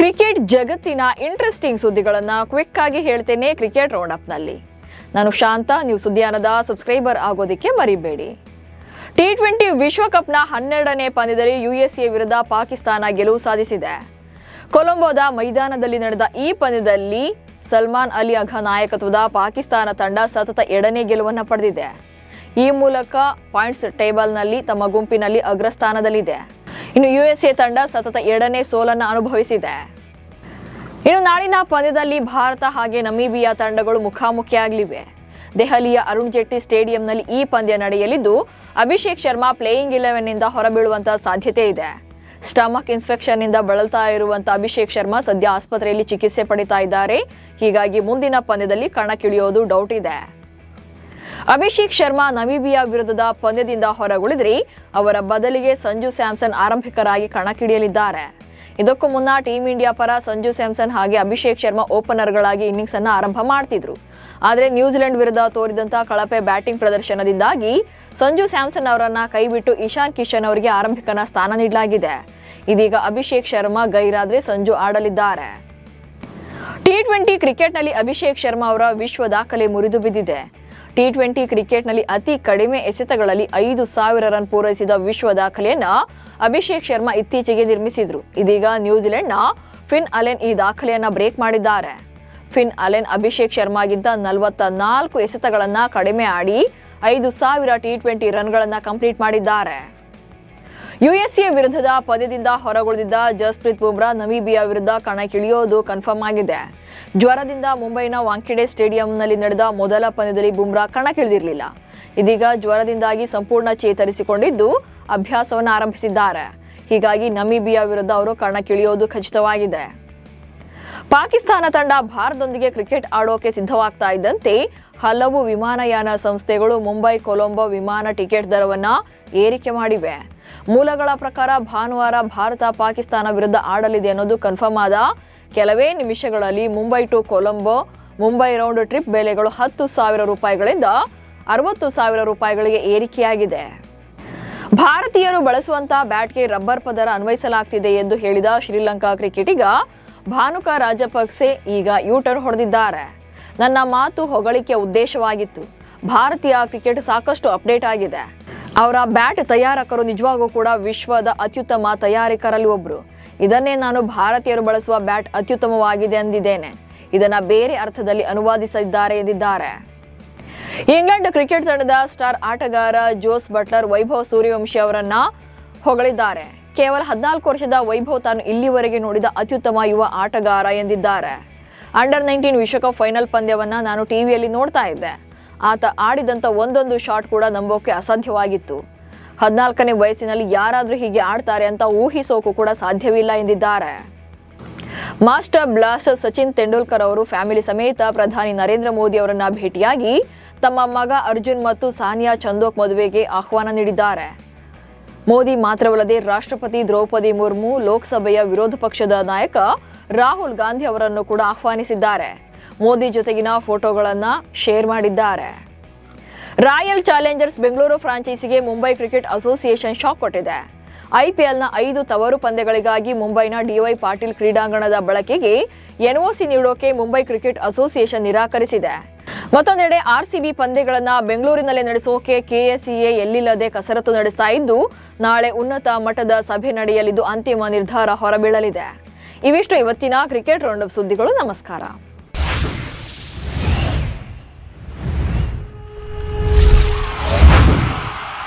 Cricket ಜಗತ್ತಿನ interesting ಸುದ್ದಿಗಳನ್ನು quick ಆಗಿ ಹೇಳ್ತೇನೆ ಕ್ರಿಕೆಟ್ ರೌಂಡ್ ಅಪ್ ನಲ್ಲಿ. ನಾನು ಶಾಂತ. ನೀವು ಸುದ್ದಿಯಾನದ ಸಬ್ಸ್ಕ್ರೈಬರ್ ಆಗೋದಕ್ಕೆ ಮರಿಬೇಡಿ. ಟಿ20 ವಿಶ್ವಕಪ್ನ 12ನೇ ಪಂದ್ಯದಲ್ಲಿ USA ವಿರುದ್ಧ ಪಾಕಿಸ್ತಾನ ಗೆಲುವು ಸಾಧಿಸಿದೆ. ಕೊಲಂಬೋದ ಮೈದಾನದಲ್ಲಿ ನಡೆದ ಈ ಪಂದ್ಯದಲ್ಲಿ ಸಲ್ಮಾನ್ ಅಲಿ ಅಘಾ ನಾಯಕತ್ವದ ಪಾಕಿಸ್ತಾನ ತಂಡ ಸತತ 2ನೇ ಗೆಲುವನ್ನು ಪಡೆದಿದೆ. ಈ ಮೂಲಕ ಪಾಯಿಂಟ್ಸ್ ಟೇಬಲ್ನಲ್ಲಿ ತಮ್ಮ ಗುಂಪಿನಲ್ಲಿ ಅಗ್ರಸ್ಥಾನದಲ್ಲಿದೆ. ಇನ್ನು USA ತಂಡ ಸತತ 2ನೇ ಸೋಲನ್ನು ಅನುಭವಿಸಿದೆ. ಇನ್ನು ನಾಳಿನ ಪಂದ್ಯದಲ್ಲಿ ಭಾರತ ಹಾಗೆ ನಮೀಬಿಯಾ ತಂಡಗಳು ಮುಖಾಮುಖಿಯಾಗಲಿವೆ. ದೆಹಲಿಯ ಅರುಣ್ ಜೇಟ್ಲಿ ಸ್ಟೇಡಿಯಂನಲ್ಲಿ ಈ ಪಂದ್ಯ ನಡೆಯಲಿದ್ದು, ಅಭಿಷೇಕ್ ಶರ್ಮಾ ಪ್ಲೇಯಿಂಗ್ 11ನಿಂದ ಹೊರಬೀಳುವಂತಹ ಸಾಧ್ಯತೆ ಇದೆ. ಸ್ಟಮಕ್ ಇನ್ಫೆಕ್ಷನ್ನಿಂದ ಬಳಲ್ತಾ ಇರುವಂತಹ ಅಭಿಷೇಕ್ ಶರ್ಮಾ ಸದ್ಯ ಆಸ್ಪತ್ರೆಯಲ್ಲಿ ಚಿಕಿತ್ಸೆ ಪಡಿತಾ ಇದ್ದಾರೆ. ಹೀಗಾಗಿ ಮುಂದಿನ ಪಂದ್ಯದಲ್ಲಿ ಕಣಕ್ಕಿಳಿಯೋದು ಡೌಟ್ ಇದೆ. ಅಭಿಷೇಕ್ ಶರ್ಮಾ ನಮೀಬಿಯಾ ವಿರುದ್ಧದ ಪಂದ್ಯದಿಂದ ಹೊರಗುಳಿದ್ರೆ ಅವರ ಬದಲಿಗೆ ಸಂಜು ಸ್ಯಾಮ್ಸನ್ ಆರಂಭಿಕರಾಗಿ ಕಣಕ್ಕಿಳಿಯಲಿದ್ದಾರೆ. ಇದಕ್ಕೂ ಮುನ್ನ ಟೀಂ ಇಂಡಿಯಾ ಪರ ಸಂಜು ಸ್ಯಾಮ್ಸನ್ ಹಾಗೆ ಅಭಿಷೇಕ್ ಶರ್ಮಾ ಓಪನರ್ಗಳಾಗಿ ಇನ್ನಿಂಗ್ಸ್ ಅನ್ನು ಆರಂಭ ಮಾಡ್ತಿದ್ರು. ಆದರೆ ನ್ಯೂಜಿಲೆಂಡ್ ವಿರುದ್ಧ ತೋರಿದಂತಹ ಕಳಪೆ ಬ್ಯಾಟಿಂಗ್ ಪ್ರದರ್ಶನದಿಂದಾಗಿ ಸಂಜು ಸ್ಯಾಮ್ಸನ್ ಅವರನ್ನ ಕೈಬಿಟ್ಟು ಇಶಾನ್ ಕಿಶನ್ ಅವರಿಗೆ ಆರಂಭಿಕನ ಸ್ಥಾನ ನೀಡಲಾಗಿದೆ. ಇದೀಗ ಅಭಿಷೇಕ್ ಶರ್ಮಾ ಗೈರಾದ್ರೆ ಸಂಜು ಆಡಲಿದ್ದಾರೆ. ಟಿ20 ಕ್ರಿಕೆಟ್ನಲ್ಲಿ ಅಭಿಷೇಕ್ ಶರ್ಮಾ ಅವರ ವಿಶ್ವ ದಾಖಲೆ ಮುರಿದು ಬಿದ್ದಿದೆ. ಟಿ20 ಕ್ರಿಕೆಟ್ನಲ್ಲಿ ಅತಿ ಕಡಿಮೆ ಎಸೆತಗಳಲ್ಲಿ 5,000 ರನ್ ಪೂರೈಸಿದ ವಿಶ್ವ ದಾಖಲೆಯನ್ನ ಅಭಿಷೇಕ್ ಶರ್ಮಾ ಇತ್ತೀಚೆಗೆ ನಿರ್ಮಿಸಿದ್ರು. ಇದೀಗ ನ್ಯೂಜಿಲೆಂಡ್ನ ಫಿನ್ ಅಲೆನ್ ಈ ದಾಖಲೆಯನ್ನ ಬ್ರೇಕ್ ಮಾಡಿದ್ದಾರೆ. ಫಿನ್ ಅಲೆನ್ ಅಭಿಷೇಕ್ ಶರ್ಮಾಗಿಂತ 44 ಎಸೆತಗಳನ್ನ ಕಡಿಮೆ ಆಡಿ 5,000 ಟಿ20 ರನ್ಗಳನ್ನ ಕಂಪ್ಲೀಟ್ ಮಾಡಿದ್ದಾರೆ. USA ವಿರುದ್ಧದ ಪಂದ್ಯದಿಂದ ಹೊರಗುಳಿದಿದ್ದ ಜಸ್ಪ್ರೀತ್ ಬುಮ್ರಾ ನಮೀಬಿಯಾ ವಿರುದ್ಧ ಕಣಕ್ಕಿಳಿಯೋದು ಕನ್ಫರ್ಮ್ ಆಗಿದೆ. ಜ್ವರದಿಂದ ಮುಂಬೈನ ವಾಂಖೆಡೆ ಸ್ಟೇಡಿಯಂನಲ್ಲಿ ನಡೆದ ಮೊದಲ ಪಂದ್ಯದಲ್ಲಿ ಬುಮ್ರಾ ಕಣಕ್ಕಿಳಿದಿರಲಿಲ್ಲ. ಇದೀಗ ಜ್ವರದಿಂದಾಗಿ ಸಂಪೂರ್ಣ ಚೇತರಿಸಿಕೊಂಡಿದ್ದು ಅಭ್ಯಾಸವನ್ನು ಆರಂಭಿಸಿದ್ದಾರೆ. ಹೀಗಾಗಿ ನಮೀಬಿಯಾ ವಿರುದ್ಧ ಅವರು ಕಣಕ್ಕಿಳಿಯೋದು ಖಚಿತವಾಗಿದೆ. ಪಾಕಿಸ್ತಾನ ತಂಡ ಭಾರತದೊಂದಿಗೆ ಕ್ರಿಕೆಟ್ ಆಡೋಕೆ ಸಿದ್ಧವಾಗ್ತಾ ಇದ್ದಂತೆ ಹಲವು ವಿಮಾನಯಾನ ಸಂಸ್ಥೆಗಳು ಮುಂಬೈ ಕೊಲಂಬೋ ವಿಮಾನ ಟಿಕೆಟ್ ದರವನ್ನು ಏರಿಕೆ ಮಾಡಿವೆ. ಮೂಲಗಳ ಪ್ರಕಾರ ಭಾನುವಾರ ಭಾರತ ಪಾಕಿಸ್ತಾನ ವಿರುದ್ಧ ಆಡಲಿದೆ ಅನ್ನೋದು ಕನ್ಫರ್ಮ್ ಆದ ಕೆಲವೇ ನಿಮಿಷಗಳಲ್ಲಿ Mumbai to Colombo Mumbai round trip ಬೆಲೆಗಳು 10,000 ರೂಪಾಯಿಗಳಿಂದ 60,000 ರೂಪಾಯಿಗಳಿಗೆ ಏರಿಕೆಯಾಗಿದೆ. ಭಾರತೀಯರು ಬಳಸುವಂತಹ ಬ್ಯಾಟ್ಗೆ ರಬ್ಬರ್ ಪದರ ಅನ್ವಯಿಸಲಾಗ್ತಿದೆ ಎಂದು ಹೇಳಿದ ಶ್ರೀಲಂಕಾ ಕ್ರಿಕೆಟಿಗ ಭಾನುಕ ರಾಜಪಕ್ಸೆ ಈಗ ಯೂಟರ್ನ್ ಹೊಡೆದಿದ್ದಾರೆ. ನನ್ನ ಮಾತು ಹೊಗಳಿಕೆ ಉದ್ದೇಶವಾಗಿತ್ತು. ಭಾರತೀಯ ಕ್ರಿಕೆಟ್ ಸಾಕಷ್ಟು ಅಪ್ಡೇಟ್ ಆಗಿದೆ. ಅವರ ಬ್ಯಾಟ್ ತಯಾರಕರು ನಿಜವಾಗೂ ಕೂಡ ವಿಶ್ವದ ಅತ್ಯುತ್ತಮ ತಯಾರಕರಲ್ಲಿ ಒಬ್ರು. ಇದನ್ನೇ ನಾನು ಭಾರತೀಯರು ಬಳಸುವ ಬ್ಯಾಟ್ ಅತ್ಯುತ್ತಮವಾಗಿದೆ ಎಂದಿದ್ದೇನೆ. ಇದನ್ನ ಬೇರೆ ಅರ್ಥದಲ್ಲಿ ಅನುವಾದಿಸಿದ್ದಾರೆ ಎಂದಿದ್ದಾರೆ. ಇಂಗ್ಲೆಂಡ್ ಕ್ರಿಕೆಟ್ ತಂಡದ ಸ್ಟಾರ್ ಆಟಗಾರ ಜೋಸ್ ಬಟ್ಲರ್ ವೈಭವ್ ಸೂರ್ಯವಂಶಿ ಅವರನ್ನ ಹೊಗಳಿದ್ದಾರೆ. ಕೇವಲ 14 ವರ್ಷದ ವೈಭವ್ ತಾನು ಇಲ್ಲಿವರೆಗೆ ನೋಡಿದ ಅತ್ಯುತ್ತಮ ಯುವ ಆಟಗಾರ ಎಂದಿದ್ದಾರೆ. ಅಂಡರ್-19 ವಿಶ್ವಕಪ್ ಫೈನಲ್ ಪಂದ್ಯವನ್ನ ನಾನು ಟಿವಿಯಲ್ಲಿ ನೋಡ್ತಾ ಇದ್ದೆ. ಆತ ಆಡಿದಂಥ ಒಂದೊಂದು ಶಾಟ್ ಕೂಡ ನಂಬೋಕೆ ಅಸಾಧ್ಯವಾಗಿತ್ತು. 14ನೇ ವಯಸ್ಸಿನಲ್ಲಿ ಯಾರಾದರೂ ಹೀಗೆ ಆಡ್ತಾರೆ ಅಂತ ಊಹಿಸೋಕು ಕೂಡ ಸಾಧ್ಯವಿಲ್ಲ ಎಂದಿದ್ದಾರೆ. ಮಾಸ್ಟರ್ ಬ್ಲಾಸ್ಟರ್ ಸಚಿನ್ ತೆಂಡೂಲ್ಕರ್ ಅವರು ಫ್ಯಾಮಿಲಿ ಸಮೇತ ಪ್ರಧಾನಿ ನರೇಂದ್ರ ಮೋದಿ ಅವರನ್ನ ಭೇಟಿಯಾಗಿ ತಮ್ಮ ಮಗ ಅರ್ಜುನ್ ಮತ್ತು ಸಾನಿಯಾ ಚಂದೋಕ್ ಮದುವೆಗೆ ಆಹ್ವಾನ ನೀಡಿದ್ದಾರೆ. ಮೋದಿ ಮಾತ್ರವಲ್ಲದೆ ರಾಷ್ಟ್ರಪತಿ ದ್ರೌಪದಿ ಮುರ್ಮು, ಲೋಕಸಭೆಯ ವಿರೋಧ ಪಕ್ಷದ ನಾಯಕ ರಾಹುಲ್ ಗಾಂಧಿ ಅವರನ್ನು ಕೂಡ ಆಹ್ವಾನಿಸಿದ್ದಾರೆ. ಮೋದಿ ಜೊತೆಗಿನ ಫೋಟೋಗಳನ್ನು ಶೇರ್ ಮಾಡಿದ್ದಾರೆ. ರಾಯಲ್ ಚಾಲೆಂಜರ್ಸ್ ಬೆಂಗಳೂರು ಫ್ರಾಂಚೈಸಿಗೆ ಮುಂಬೈ ಕ್ರಿಕೆಟ್ ಅಸೋಸಿಯೇಷನ್ ಶಾಕ್ ಕೊಟ್ಟಿದೆ. IPLನ 5 ತವರು ಪಂದ್ಯಗಳಿಗಾಗಿ ಮುಂಬೈನ DY ಪಾಟೀಲ್ ಕ್ರೀಡಾಂಗಣದ ಬಳಕೆಗೆ NOC ನೀಡೋಕೆ ಮುಂಬೈ ಕ್ರಿಕೆಟ್ ಅಸೋಸಿಯೇಷನ್ ನಿರಾಕರಿಸಿದೆ. ಮತ್ತೊಂದೆಡೆ RCB ಪಂದ್ಯಗಳನ್ನು ಬೆಂಗಳೂರಿನಲ್ಲೇ ನಡೆಸೋಕೆ KSCA ಎಲ್ಲಿಲ್ಲದೆ ಕಸರತ್ತು ನಡೆಸ್ತಾ ಇದ್ದು, ನಾಳೆ ಉನ್ನತ ಮಟ್ಟದ ಸಭೆ ನಡೆಯಲಿದ್ದು ಅಂತಿಮ ನಿರ್ಧಾರ ಹೊರಬೀಳಲಿದೆ. ಇವಿಷ್ಟು ಇವತ್ತಿನ ಕ್ರಿಕೆಟ್ ರೌಂಡ್ ಅಪ್ ಸುದ್ದಿಗಳು. ನಮಸ್ಕಾರ.